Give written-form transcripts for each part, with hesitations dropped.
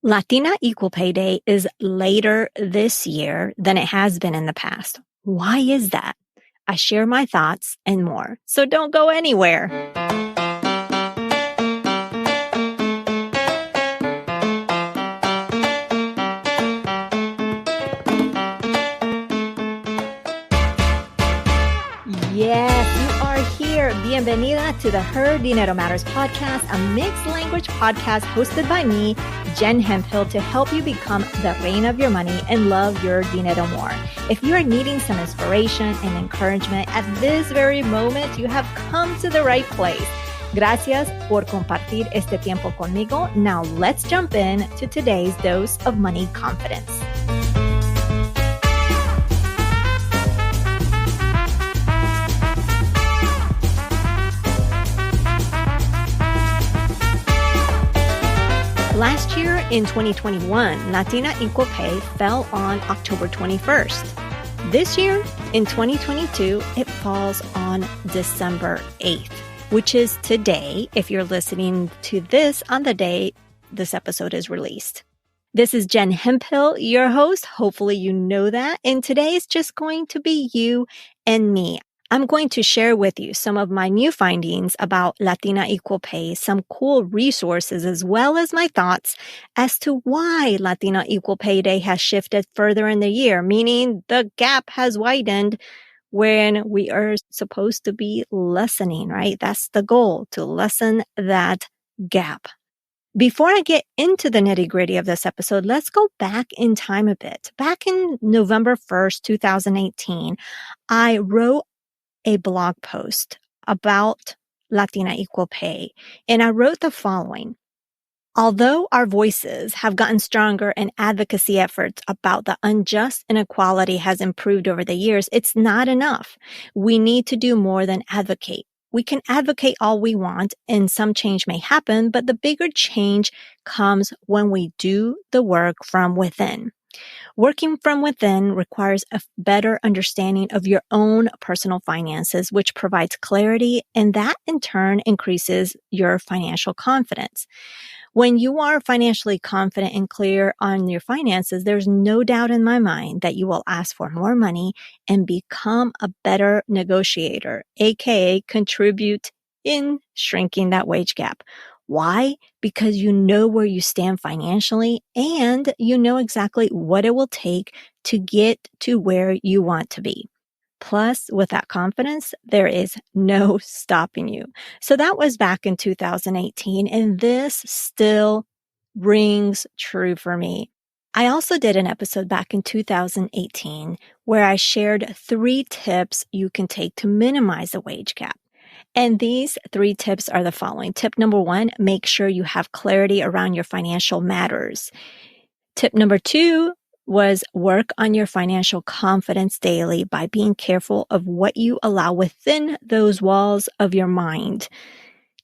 Latina Equal Pay Day is later this year than it has been in the past. Why is that? I share my thoughts and more, so don't go anywhere. Yes, you are here. Bienvenida to the Her Dinero Matters podcast, a mixed language podcast hosted by me, Jen Hemphill, to help you become the reina of your money and love your dinero more. If you are needing some inspiration and encouragement at this very moment, you have come to the right place. Gracias por compartir este tiempo conmigo. Now let's jump in to today's dose of money confidence. Last year in 2021, Latina Equal Pay fell on October 21st. This year in 2022, it falls on December 8th, which is today if you're listening to this on the day this episode is released. This is Jen Hemphill, your host. Hopefully you know that. And today is just going to be you and me. I'm going to share with you some of my new findings about Latina Equal Pay, some cool resources, as well as my thoughts as to why Latina Equal Pay Day has shifted further in the year, meaning the gap has widened when we are supposed to be lessening, right? That's the goal, to lessen that gap. Before I get into the nitty-gritty of this episode, let's go back in time a bit. Back in November 1st, 2018, I wrote a blog post about Latina Equal Pay, and I wrote the following. Although our voices have gotten stronger and advocacy efforts about the unjust inequality has improved over the years, it's not enough. We need to do more than advocate. We can advocate all we want and some change may happen, but the bigger change comes when we do the work from within. Working from within requires a better understanding of your own personal finances, which provides clarity, and that in turn increases your financial confidence. When you are financially confident and clear on your finances, there's no doubt in my mind that you will ask for more money and become a better negotiator, aka contribute in shrinking that wage gap. Why? Because you know where you stand financially and you know exactly what it will take to get to where you want to be. Plus, with that confidence, there is no stopping you. So that was back in 2018, and this still rings true for me. I also did an episode back in 2018 where I shared 3 tips you can take to minimize the wage gap. And these 3 tips are the following. Tip number 1, make sure you have clarity around your financial matters. Tip number 2 was work on your financial confidence daily by being careful of what you allow within those walls of your mind.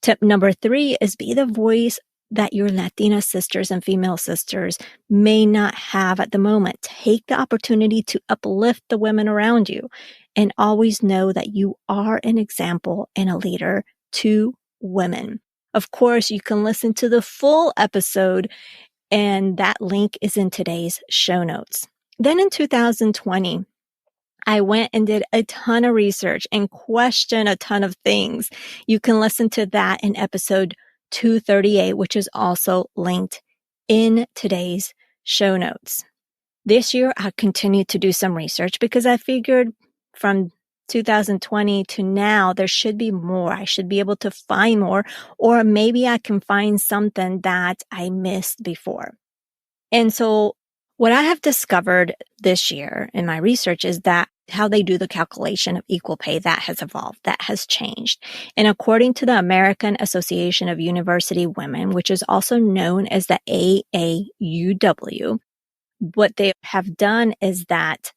Tip number 3 is be the voice that your Latina sisters and female sisters may not have at the moment. Take the opportunity to uplift the women around you and always know that you are an example and a leader to women. Of course, you can listen to the full episode, and that link is in today's show notes. Then in 2020, I went and did a ton of research and questioned a ton of things. You can listen to that in episode 238, which is also linked in today's show notes. This year, I continued to do some research because I figured from 2020 to now, there should be more. I should be able to find more, or maybe I can find something that I missed before. And so what I have discovered this year in my research is that how they do the calculation of equal pay, that has evolved, that has changed. And according to the American Association of University Women, which is also known as the AAUW, what they have done is that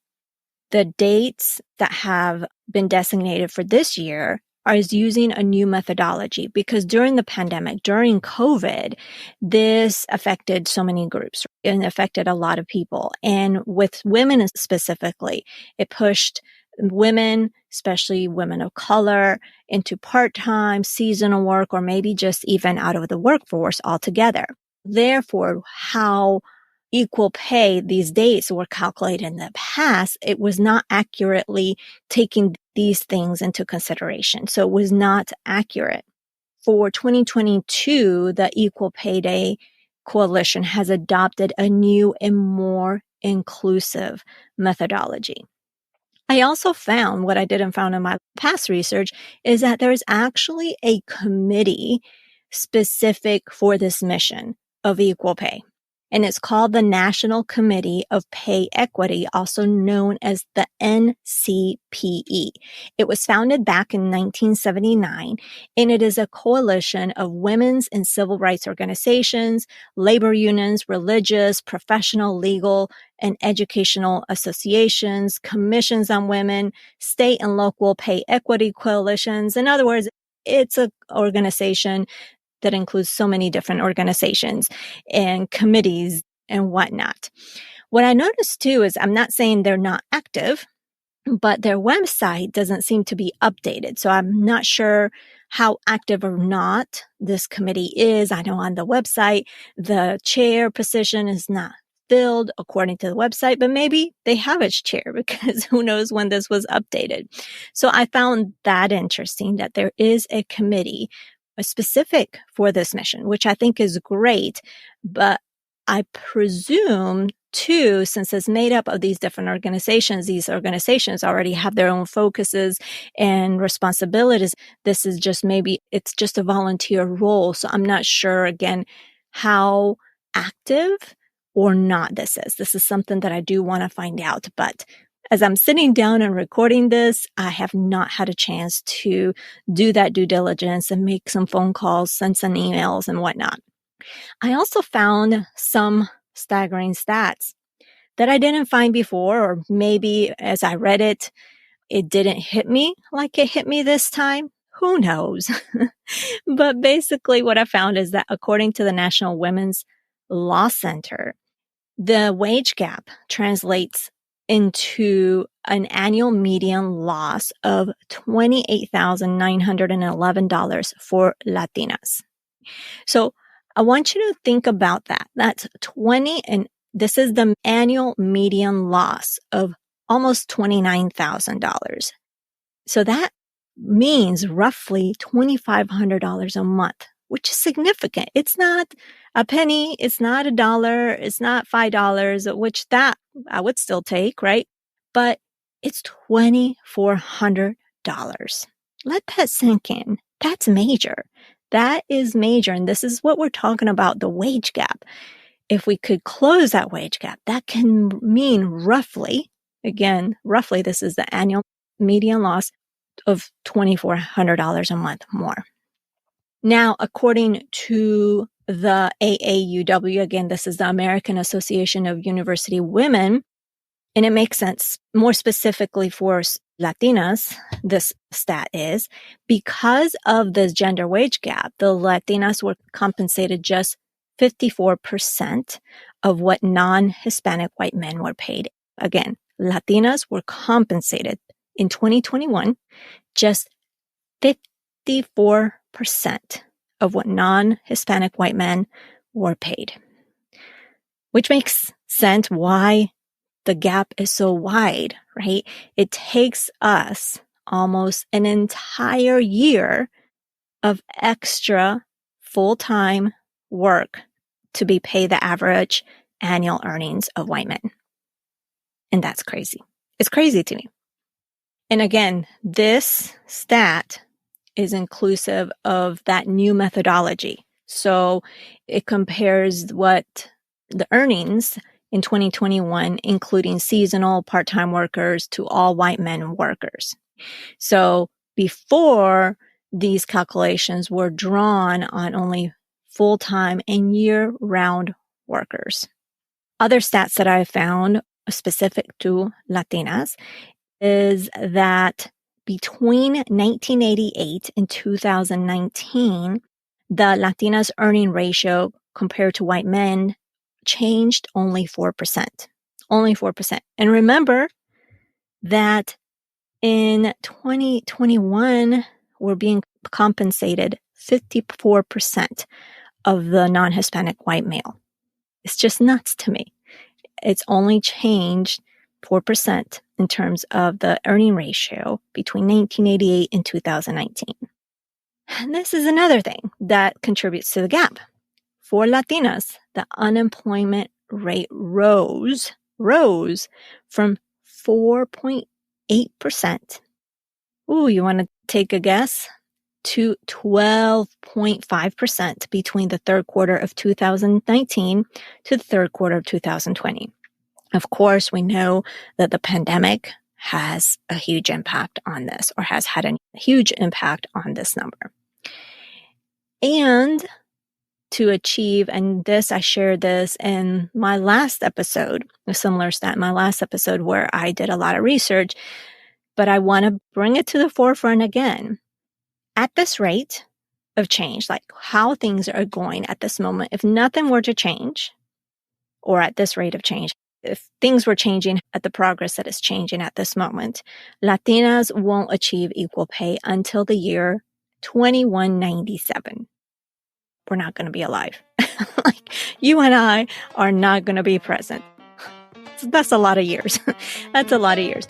the dates that have been designated for this year is using a new methodology because during the pandemic, during COVID, this affected so many groups and affected a lot of people. And with women specifically, it pushed women, especially women of color, into part-time, seasonal work, or maybe just even out of the workforce altogether. Therefore, how equal pay, these dates were calculated in the past, it was not accurately taking these things into consideration. So it was not accurate. For 2022, the Equal Pay Day Coalition has adopted a new and more inclusive methodology. I also found what I didn't find in my past research is that there's actually a committee specific for this mission of equal pay. And it's called the National Committee of Pay Equity, also known as the NCPE. It was founded back in 1979, and it is a coalition of women's and civil rights organizations, labor unions, religious, professional, legal, and educational associations, commissions on women, state and local pay equity coalitions. In other words, it's an organization that includes so many different organizations and committees and whatnot. What I noticed too is I'm not saying they're not active, but their website doesn't seem to be updated. So I'm not sure how active or not this committee is. I know on the website, the chair position is not filled according to the website, but maybe they have its chair because who knows when this was updated. So I found that interesting that there is a committee specific for this mission, which I think is great. But I presume too, since it's made up of these different organizations, these organizations already have their own focuses and responsibilities. This is just maybe it's just a volunteer role. So I'm not sure again how active or not this is. This is something that I do want to find out. But as I'm sitting down and recording this, I have not had a chance to do that due diligence and make some phone calls, send some emails and whatnot. I also found some staggering stats that I didn't find before, or maybe as I read it, it didn't hit me like it hit me this time. Who knows? But basically what I found is that according to the National Women's Law Center, the wage gap translates into an annual median loss of $28,911 for Latinas. So I want you to think about that. That's 20, and this is the annual median loss of almost $29,000. So that means roughly $2,500 a month, which is significant. It's not a penny. It's not a dollar. It's not $5, which that I would still take, right? But it's $2,400. Let that sink in. That's major. That is major. And this is what we're talking about, the wage gap. If we could close that wage gap, that can mean roughly, this is the annual median loss of $2,400 a month more. Now, according to the AAUW, again, this is the American Association of University Women, and it makes sense more specifically for Latinas, this stat is, because of this gender wage gap, the Latinas were compensated just 54% of what non-Hispanic white men were paid. Again, Latinas were compensated in 2021 just 54% of what non-Hispanic white men were paid, which makes sense why the gap is so wide, right? It takes us almost an entire year of extra full-time work to be paid the average annual earnings of white men. And that's crazy. It's crazy to me. And again, this stat is inclusive of that new methodology. So it compares what the earnings in 2021, including seasonal part-time workers to all white men workers. So before, these calculations were drawn on only full-time and year-round workers. Other stats that I found specific to Latinas is that between 1988 and 2019, the Latinas earning ratio compared to white men changed only 4%. Only 4%. And remember that in 2021, we're being compensated 54% of the non-Hispanic white male. It's just nuts to me. It's only changed 4% in terms of the earning ratio between 1988 and 2019. And this is another thing that contributes to the gap. For Latinas, the unemployment rate rose from 4.8%. Ooh, you want to take a guess? To 12.5% between the third quarter of 2019 to the third quarter of 2020. Of course, we know that the pandemic has a huge impact on this, or has had a huge impact on this number. And to achieve, and this, I shared this in my last episode, a similar stat in my last episode where I did a lot of research, but I want to bring it to the forefront again. At this rate of change, like how things are going at this moment, if nothing were to change, or at this rate of change, if things were changing at the progress that is changing at this moment, Latinas won't achieve equal pay until the year 2197. We're not going to be alive. Like, you and I are not going to be present. That's a lot of years. That's a lot of years.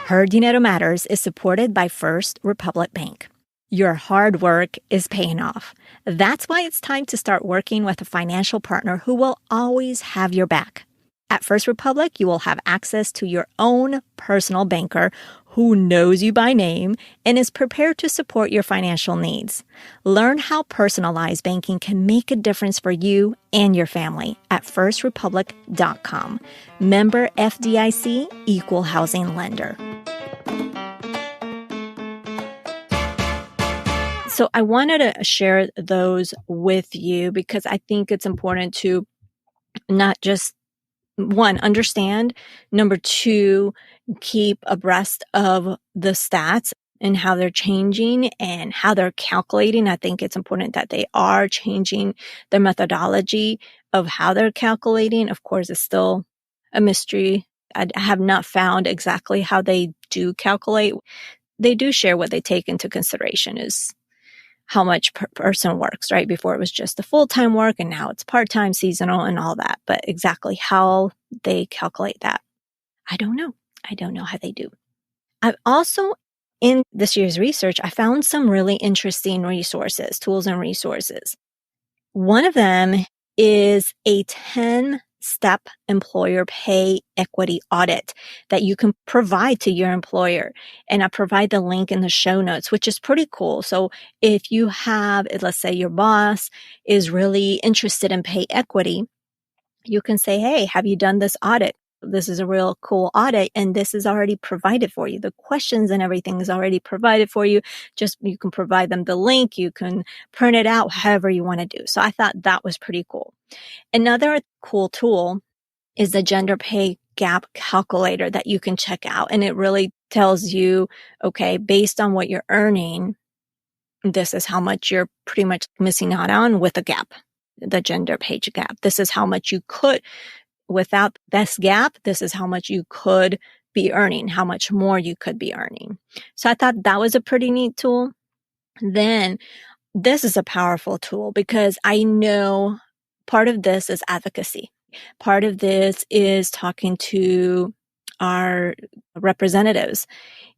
Her Dinero Matters is supported by First Republic Bank. Your hard work is paying off. That's why it's time to start working with a financial partner who will always have your back. At First Republic, you will have access to your own personal banker who knows you by name and is prepared to support your financial needs. Learn how personalized banking can make a difference for you and your family at firstrepublic.com. Member FDIC, Equal Housing Lender. So I wanted to share those with you because I think it's important to not just, one, understand, number two, keep abreast of the stats and how they're changing and how they're calculating. I think it's important that they are changing their methodology of how they're calculating. Of course, it's still a mystery. I have not found exactly how they do calculate. They do share what they take into consideration is how much per person works, right? Before it was just the full-time work and now it's part-time, seasonal, and all that. But exactly how they calculate that, I don't know. I don't know how they do. I've also, in this year's research, I found some really interesting resources, tools and resources. One of them is a 10-step employer pay equity audit that you can provide to your employer. And I provide the link in the show notes, which is pretty cool. So if you have, let's say your boss is really interested in pay equity, you can say, hey, have you done this audit? This is a real cool audit, and this is already provided for you. The questions and everything is already provided for you. Just, you can provide them the link. You can print it out, however you want to do. So I thought that was pretty cool. Another cool tool is the gender pay gap calculator that you can check out. And it really tells you, okay, based on what you're earning, this is how much you're pretty much missing out on with a gap, the gender pay gap. This is how much you could, without this gap, this is how much you could be earning, how much more you could be earning. So I thought that was a pretty neat tool. Then this is a powerful tool because I know part of this is advocacy. Part of this is talking to our representatives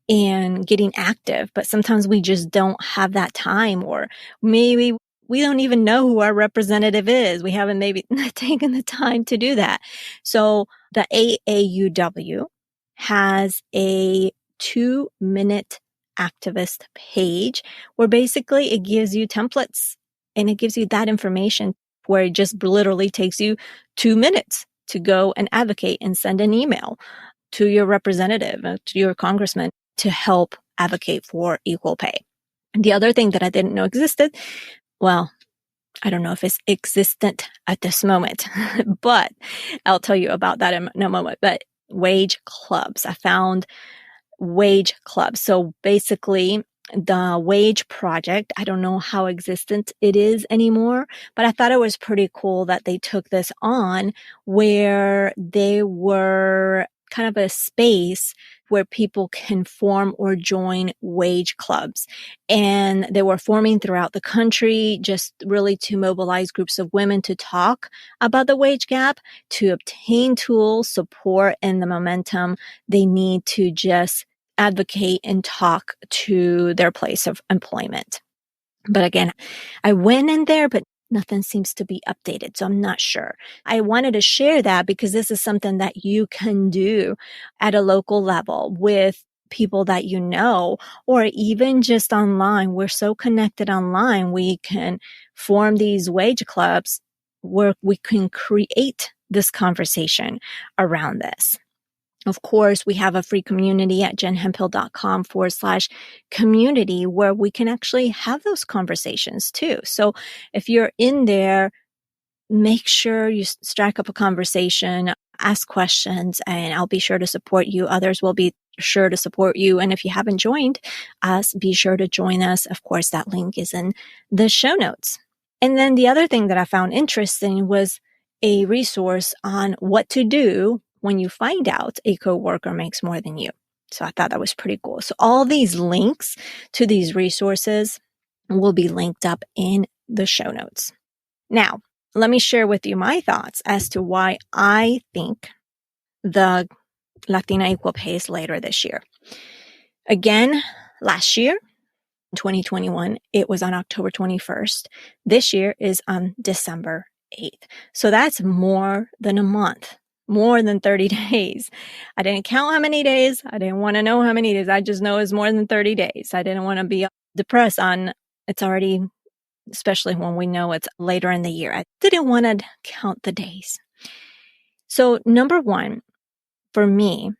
and getting active, but sometimes we just don't have that time, or maybe we don't even know who our representative is. We haven't maybe taken the time to do that. So the AAUW has a 2-minute activist page where basically it gives you templates and it gives you that information where it just literally takes you 2 minutes to go and advocate and send an email to your representative, to your congressman, to help advocate for equal pay. And the other thing that I didn't know existed, well, I don't know if it's existent at this moment, but I'll tell you about that in a moment. But wage clubs, I found wage clubs. So basically, the Wage Project, I don't know how existent it is anymore, but I thought it was pretty cool that they took this on where they were kind of a space where people can form or join wage clubs. And they were forming throughout the country just really to mobilize groups of women to talk about the wage gap, to obtain tools, support, and the momentum they need to just advocate and talk to their place of employment. But again, I went in there, but nothing seems to be updated. So I'm not sure. I wanted to share that because this is something that you can do at a local level with people that you know, or even just online. We're so connected online. We can form these wage clubs where we can create this conversation around this. Of course, we have a free community at jenhemphill.com/community where we can actually have those conversations too. So if you're in there, make sure you strike up a conversation, ask questions, and I'll be sure to support you. Others will be sure to support you. And if you haven't joined us, be sure to join us. Of course, that link is in the show notes. And then the other thing that I found interesting was a resource on what to do when you find out a coworker makes more than you. So I thought that was pretty cool. So all these links to these resources will be linked up in the show notes. Now, let me share with you my thoughts as to why I think the Latina Equal Pay is later this year. Again, last year, 2021, it was on October 21st. This year is on December 8th. So that's more than a month, more than 30 days. I didn't count how many days. I didn't want to know how many days. I just know it's more than 30 days. I didn't want to be depressed on it's already, especially when we know it's later in the year. I didn't want to count the days. So number one, for me,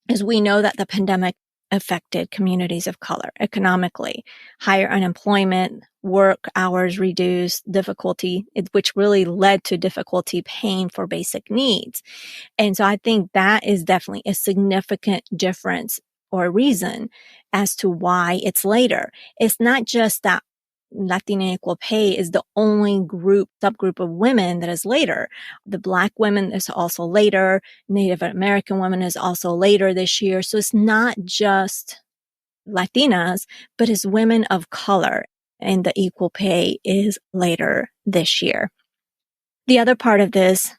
is we know that the pandemic affected communities of color economically, higher unemployment, work hours reduced, difficulty, which really led to difficulty paying for basic needs. And so I think that is definitely a significant difference or reason as to why it's later. It's not just that Latina Equal Pay is the only subgroup of women that is later. The Black women is also later. Native American women is also later this year. So it's not just Latinas, but it's women of color. And the equal pay is later this year. The other part of this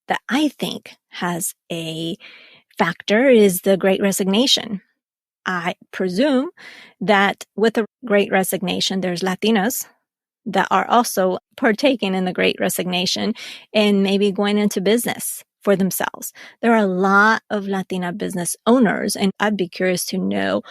that I think has a factor is the Great Resignation. I presume that with the Great Resignation, there's Latinas that are also partaking in the Great Resignation and maybe going into business for themselves. There are a lot of Latina business owners, and I'd be curious to know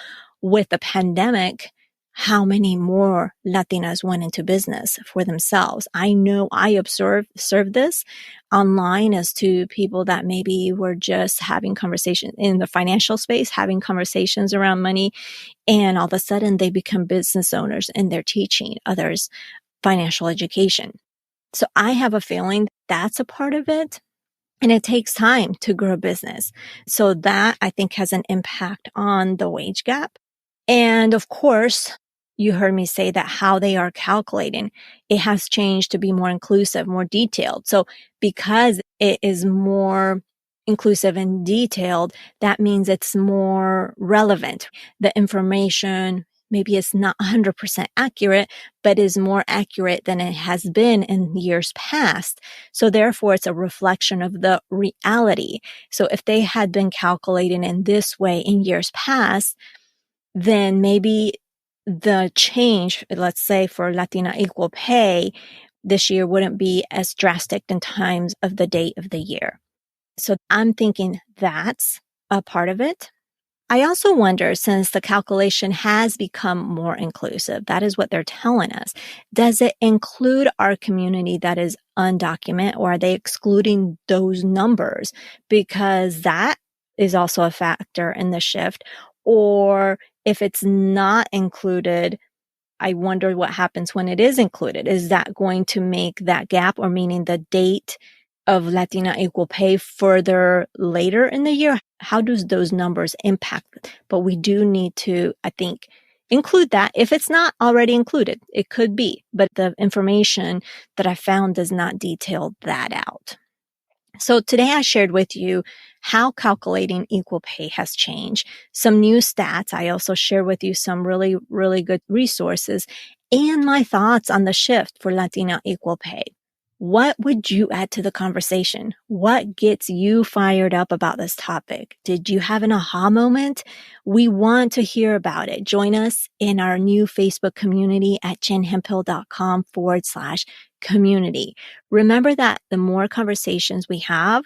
with the pandemic, how many more Latinas went into business for themselves. I know I observed this online as to people that maybe were just having conversations in the financial space, having conversations around money, and all of a sudden they become business owners and they're teaching others financial education. So I have a feeling that's a part of it. And it takes time to grow a business. So that I think has an impact on the wage gap. And of course, you heard me say that how they are calculating, it has changed to be more inclusive, more detailed. So because it is more inclusive and detailed, that means it's more relevant. The information, maybe it's not 100% accurate, but is more accurate than it has been in years past. So therefore, it's a reflection of the reality. So if they had been calculating in this way in years past, then maybe the change, let's say for Latina Equal Pay, this year wouldn't be as drastic in times of the date of the year. So I'm thinking that's a part of it. I also wonder, since the calculation has become more inclusive, that is what they're telling us, does it include our community that is undocumented, or are they excluding those numbers? Because that is also a factor in the shift. Or if it's not included, I wonder what happens when it is included. Is that going to make that gap, or meaning the date of Latina Equal Pay further later in the year? How does those numbers impact? But we do need to, I think, include that. If it's not already included, it could be, but the information that I found does not detail that out. So today I shared with you how calculating equal pay has changed, some new stats. I also shared with you some really, really good resources and my thoughts on the shift for Latina equal pay. What would you add to the conversation? What gets you fired up about this topic? Did you have an aha moment? We want to hear about it. Join us in our new Facebook community at jenhemphill.com/community. Remember that the more conversations we have,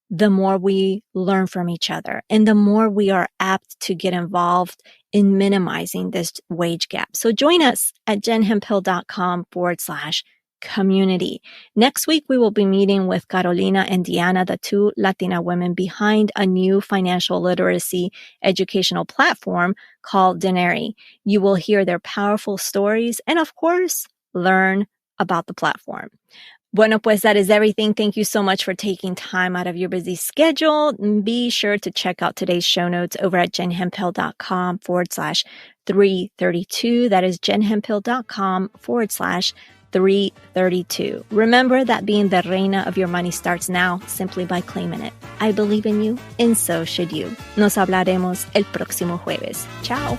the more we learn from each other and the more we are apt to get involved in minimizing this wage gap. So join us at jenhemphill.com/community. Next week, we will be meeting with Carolina and Diana, the two Latina women behind a new financial literacy educational platform called Denary. You will hear their powerful stories and, of course, learn about the platform. Bueno, pues that is everything. Thank you so much for taking time out of your busy schedule. Be sure to check out today's show notes over at jenhemphill.com/332. That is jenhemphill.com/332. Remember that being the reina of your money starts now simply by claiming it. I believe in you, and so should you. Nos hablaremos el próximo jueves. Ciao.